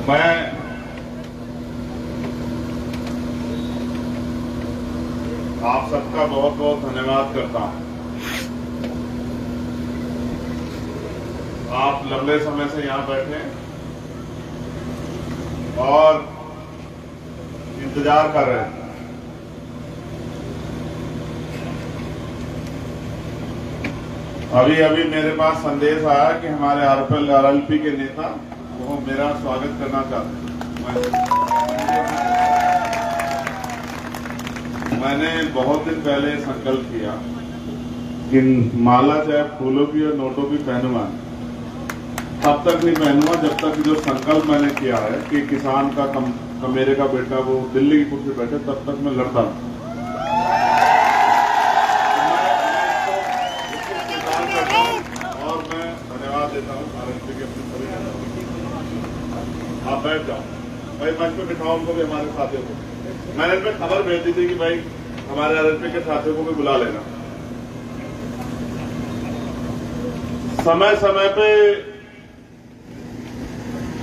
मैं आप सबका बहुत बहुत धन्यवाद करता हूं। आप लंबे समय से यहां बैठे और इंतजार कर रहे हैं। अभी मेरे पास संदेश आया कि हमारे आरएलपी के नेता वो मेरा स्वागत करना चाहते हैं। मैंने बहुत दिन पहले संकल्प किया कि माला चाहे फूलों की और नोटों की पहनूंगा, तब तक नहीं पहनूंगा जब तक जो संकल्प मैंने किया है कि किसान का मेरे का बेटा वो दिल्ली की कुर्सी बैठे, तब तक मैं लड़ता हूं। और मैं धन्यवाद देता हूँ आरएलपी के अपने सभी नेताओं को। आप बैठ जाओ भाई, मंच पे बिठाओ उनको भी, हमारे साथियों को। मैंने इनमें खबर भेज दी थी कि भाई हमारे आरएलपी के साथियों को भी बुला लेना। समय समय पे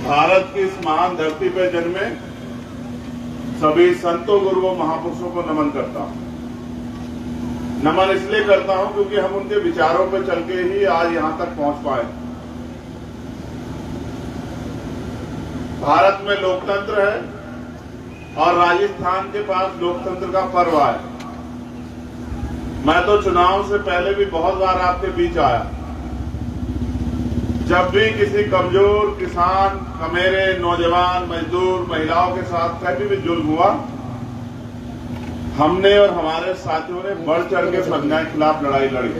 भारत की इस महान धरती पे जन्मे सभी संतों, गुरुओं, महापुरुषों को नमन करता हूं। नमन इसलिए करता हूं क्योंकि हम उनके विचारों पर चल के ही आज यहां तक पहुंच पाए। भारत में लोकतंत्र है और राजस्थान के पास लोकतंत्र का पर्व है। मैं तो चुनाव से पहले भी बहुत बार आपके बीच आया। जब भी किसी कमजोर किसान, कमेरे, नौजवान, मजदूर, महिलाओं के साथ कभी भी जुल्म हुआ, हमने और हमारे साथियों ने बढ़ चढ़ के अन्याय के खिलाफ लड़ाई लड़ी।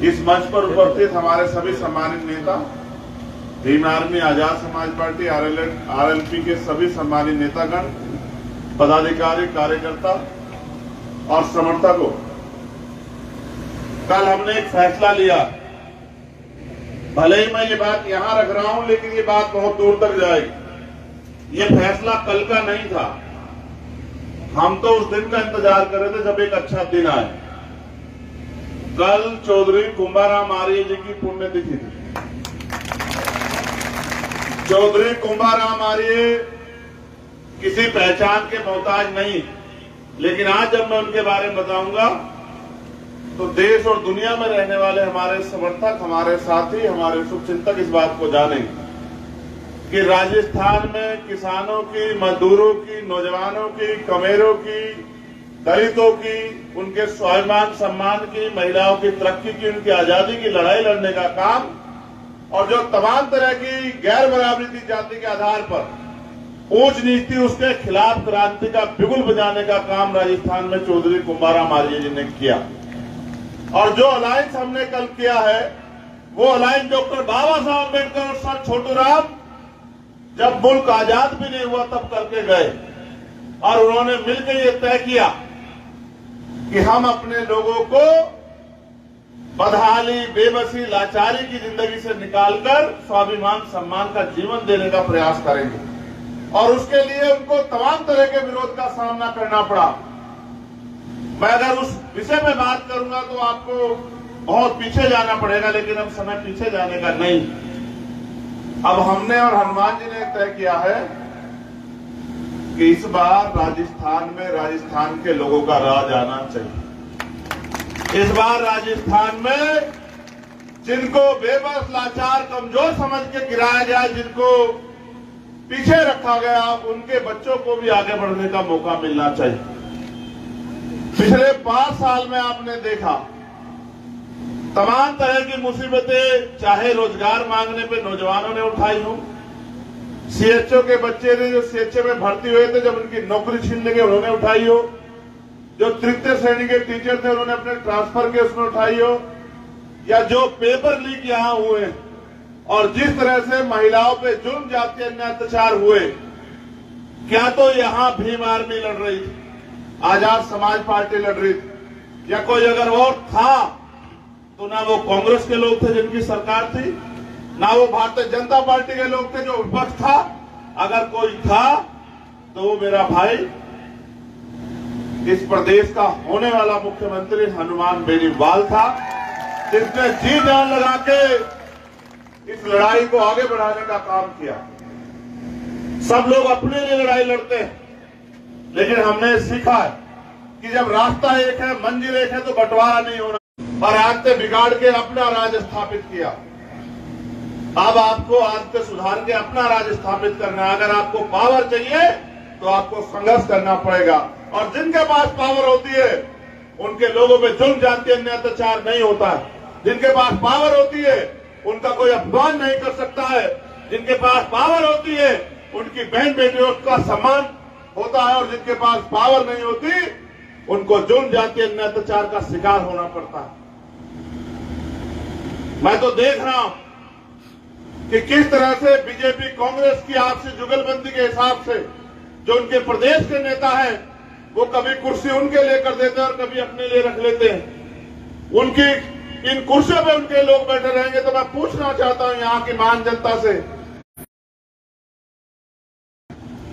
इस मंच पर उपस्थित हमारे सभी सम्मानित नेता, Bhim army, Azad Samaj party, RLP के सभी सम्मानित नेतागण, पदाधिकारी, कार्यकर्ता और समर्थकों, कल हमने एक फैसला लिया। भले ही मैं ये बात यहां रख रहा हूं, लेकिन ये बात बहुत दूर तक जाएगी। ये फैसला कल का नहीं था। हम तो उस दिन का इंतजार कर रहे थे जब एक अच्छा दिन आए। कल चौधरी कुंभाराम आर्य जी की पुण्यतिथि थी। चौधरी कुंभाराम आर्य किसी पहचान के मोहताज नहीं, लेकिन आज जब मैं उनके बारे में बताऊंगा तो देश और दुनिया में रहने वाले हमारे समर्थक, हमारे साथी, हमारे शुभचिंतक इस बात को जानेंगे कि राजस्थान में किसानों की, मजदूरों की, नौजवानों की, कमेरों की, दलितों की, उनके स्वाभिमान सम्मान की, महिलाओं की तरक्की की, उनकी आजादी की लड़ाई लड़ने का काम, और जो तमाम तरह की गैर बराबरी थी जाति के आधार पर, ऊंच नीच थी, उसके खिलाफ क्रांति का बिगुल बजाने का काम राजस्थान में चौधरी कुंभाराम आर्य जी ने किया। और जो अलायंस हमने कल किया है, वो अलायंस डॉक्टर बाबा साहब अम्बेडकर और सर छोटूराम जब मुल्क आजाद भी नहीं हुआ तब करके गए, और उन्होंने मिलकर ये तय किया कि हम अपने लोगों को बदहाली, बेबसी, लाचारी की जिंदगी से निकालकर स्वाभिमान सम्मान का जीवन देने का प्रयास करेंगे। और उसके लिए उनको तमाम तरह के विरोध का सामना करना पड़ा। मैं अगर उस विषय में बात करूंगा तो आपको बहुत पीछे जाना पड़ेगा, लेकिन अब समय पीछे जाने का नहीं। अब हमने और हनुमान जी ने तय किया है कि इस बार राजस्थान में राजस्थान के लोगों का राज आना चाहिए। इस बार राजस्थान में जिनको बेबस, लाचार, कमजोर समझ के गिराया गया, जिनको पीछे रखा गया, उनके बच्चों को भी आगे बढ़ने का मौका मिलना चाहिए। पिछले 5 साल में आपने देखा तमाम तरह की मुसीबतें, चाहे रोजगार मांगने पे नौजवानों ने उठाई हो, सीएचओ के बच्चे ने जो सीएचओ में भर्ती हुए थे, जब उनकी नौकरी छीन लेंगे उन्होंने उठाई हो, जो तृतीय श्रेणी के टीचर थे उन्होंने अपने ट्रांसफर के उसमें उठाई हो, या जो पेपर लीक यहां हुए, और जिस तरह से महिलाओं पे जुल्म, जातीय अन्याय, अत्याचार हुए, क्या तो यहां भीम आर्मी लड़ रही थी, आजाद समाज पार्टी लड़ रही थी, या कोई अगर और था तो ना वो कांग्रेस के लोग थे जिनकी सरकार थी, ना वो भारतीय जनता पार्टी के लोग थे जो विपक्ष था। अगर कोई था तो वो मेरा भाई, इस प्रदेश का होने वाला मुख्यमंत्री हनुमान बेनीवाल था, जिसने जी जान लगा के इस लड़ाई को आगे बढ़ाने का काम किया। सब लोग अपने लिए लड़ाई लड़ते हैं, लेकिन हमने सीखा है कि जब रास्ता एक है, मंजिल एक है, तो बंटवारा नहीं होना। और आज से बिगाड़ के अपना राज स्थापित किया, अब आपको आज से सुधार के अपना राज स्थापित करना है। अगर आपको पावर चाहिए तो आपको संघर्ष करना पड़ेगा। और जिनके पास पावर होती है उनके लोगों पे जुल्म जाति अन्याय अत्याचार नहीं होता है। जिनके पास पावर होती है उनका कोई अपमान नहीं कर सकता है। जिनके पास पावर होती है उनकी बहन बेटियों का सम्मान होता है, और जिनके पास पावर नहीं होती उनको जुल्म जाति अन्याय अत्याचार का शिकार होना पड़ता है। मैं तो देख रहा हूं कि किस तरह से बीजेपी कांग्रेस की आपसी जुगलबंदी के हिसाब से जो उनके प्रदेश के नेता हैं वो कभी कुर्सी उनके लिए कर देते हैं और कभी अपने लिए रख लेते हैं। उनकी इन कुर्सियों पे उनके लोग बैठे रहेंगे। तो मैं पूछना चाहता हूं यहां की महान जनता से,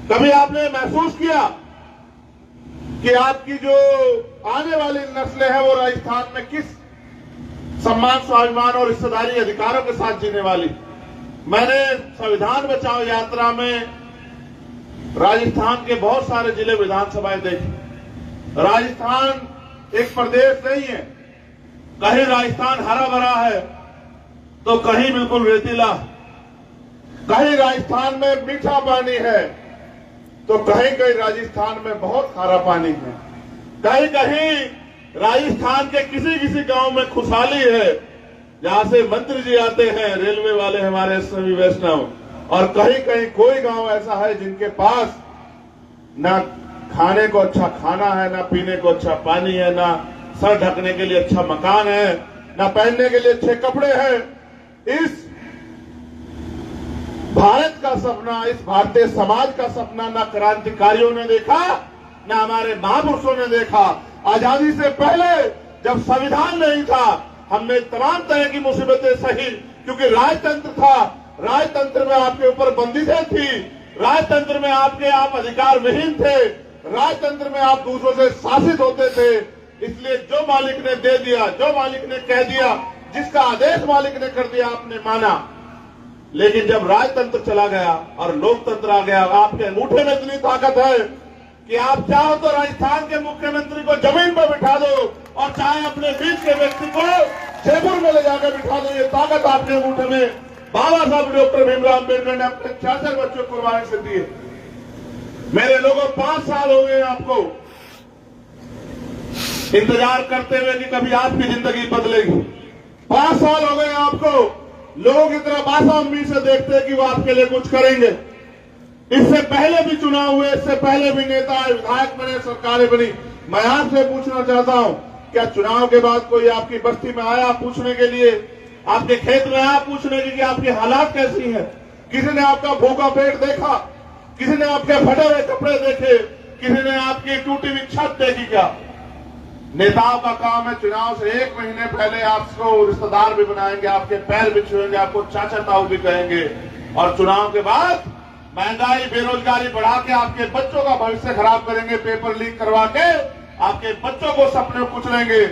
कभी आपने महसूस किया कि आपकी जो आने वाली नस्लें हैं वो राजस्थान में किस सम्मान, स्वाभिमान और हिस्सेदारी अधिकारों के साथ जीने वाली? मैंने संविधान बचाओ यात्रा में राजस्थान के बहुत सारे जिले विधानसभाएं देखी। राजस्थान एक प्रदेश नहीं है, कहीं राजस्थान हरा भरा है तो कहीं बिल्कुल रेतीला, कहीं राजस्थान में मीठा पानी है तो कहीं कहीं राजस्थान में बहुत खारा पानी है, कहीं कहीं राजस्थान के किसी किसी गांव में खुशहाली है जहां से मंत्री जी आते हैं, रेलवे वाले हमारे सभी वैष्णव, और कहीं कहीं कोई गांव ऐसा है जिनके पास ना खाने को अच्छा खाना है, ना पीने को अच्छा पानी है, ना सर ढकने के लिए अच्छा मकान है, ना पहनने के लिए अच्छे कपड़े हैं। इस भारत का सपना, इस भारतीय समाज का सपना ना क्रांतिकारियों ने देखा, ना हमारे महापुरुषों ने देखा। आजादी से पहले जब संविधान नहीं था हमने तमाम तरह की मुसीबतें सही, क्योंकि राजतंत्र था। राजतंत्र में आपके ऊपर बंदिशें थी, राजतंत्र में आप अधिकार विहीन थे, राजतंत्र में आप दूसरों से शासित होते थे। इसलिए जो मालिक ने दे दिया, जो मालिक ने कह दिया, जिसका आदेश मालिक ने कर दिया आपने माना। लेकिन जब राजतंत्र चला गया और लोकतंत्र आ गया, आपके अंगूठे में इतनी ताकत है कि आप चाहो तो राजस्थान के मुख्यमंत्री को जमीन पर बिठा दो और चाहे अपने बीच के व्यक्ति को जयपुर में ले जाकर बिठा दो। ये ताकत आपके अंगूठे में बाबा साहब डॉक्टर भीमराव अम्बेडकर ने अपने 66 बच्चों को कुर्बानी से दिए। मेरे लोगों 5 साल हो गए आपको इंतजार करते हुए कि कभी आपकी जिंदगी बदलेगी। 5 साल हो गए आपको लोगों की तरह बासा उम्मीद से देखते हैं कि वो आपके लिए कुछ करेंगे। इससे पहले भी चुनाव हुए, इससे पहले भी नेता विधायक बने, सरकारें बनी। मैं आपसे पूछना चाहता हूं, क्या चुनाव के बाद कोई आपकी बस्ती में आया पूछने के लिए, आपके खेत में आया पूछने की कि आपकी हालात कैसी हैं? किसी ने आपका भूखा पेट देखा? किसी ने आपके फटे हुए कपड़े देखे? किसी ने आपकी टूटी हुई छत देखी? क्या नेताओं का काम है चुनाव से 1 महीने पहले आपको रिश्तेदार भी बनाएंगे, आपके पैर भी छुएंगे, आपको चाचा ताऊ भी कहेंगे, और चुनाव के बाद महंगाई बेरोजगारी बढ़ा के आपके बच्चों का भविष्य खराब करेंगे, पेपर लीक करवा के आपके बच्चों को सपने कुचलेंगे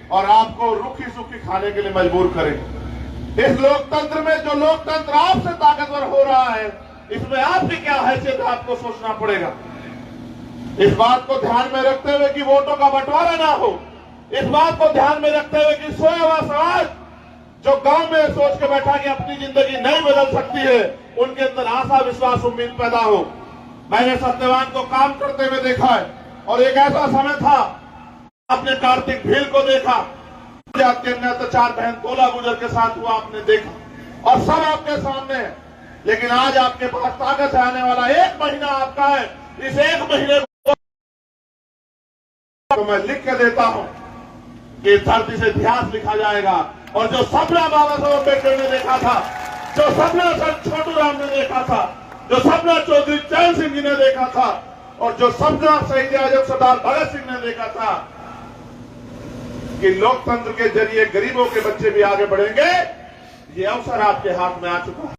और आपको रुखी सुखी खाने के लिए मजबूर करेंगे। इस लोकतंत्र में जो लोकतंत्र आपसे ताकतवर हो रहा है, इसमें आपकी क्या हैसियत है आपको सोचना पड़ेगा। इस बात को ध्यान में रखते हुए कि वोटों का बंटवारा ना हो, इस बात को ध्यान में रखते हुए कि सोया हुआ समाज जो गांव में सोच के बैठा कि अपनी जिंदगी नहीं बदल सकती है, उनके अंदर आशा विश्वास उम्मीद पैदा हो। मैंने सत्यवान को काम करते हुए देखा है, और एक ऐसा समय था आपने कार्तिक भील को देखा, जाति अन्याय अत्याचार बहन तोला गुजर के साथ हुआ आपने देखा, और सब आपके सामने है। लेकिन आज आपके पास ताकत है, आने वाला 1 महीना आपका है। इस 1 महीने तो मैं लिख के देता हूं कि इस धरती से इतिहास लिखा जाएगा। और जो सपना बाबा साहब अम्बेडकर ने देखा था, जो सपना सर छोटू राम ने देखा था, जो सपना चौधरी चरण सिंह जी ने देखा था, और जो सपना शहीद आजम सरदार भगत सिंह ने देखा था कि लोकतंत्र के जरिए गरीबों के बच्चे भी आगे बढ़ेंगे, ये अवसर आपके हाथ में आ चुका है।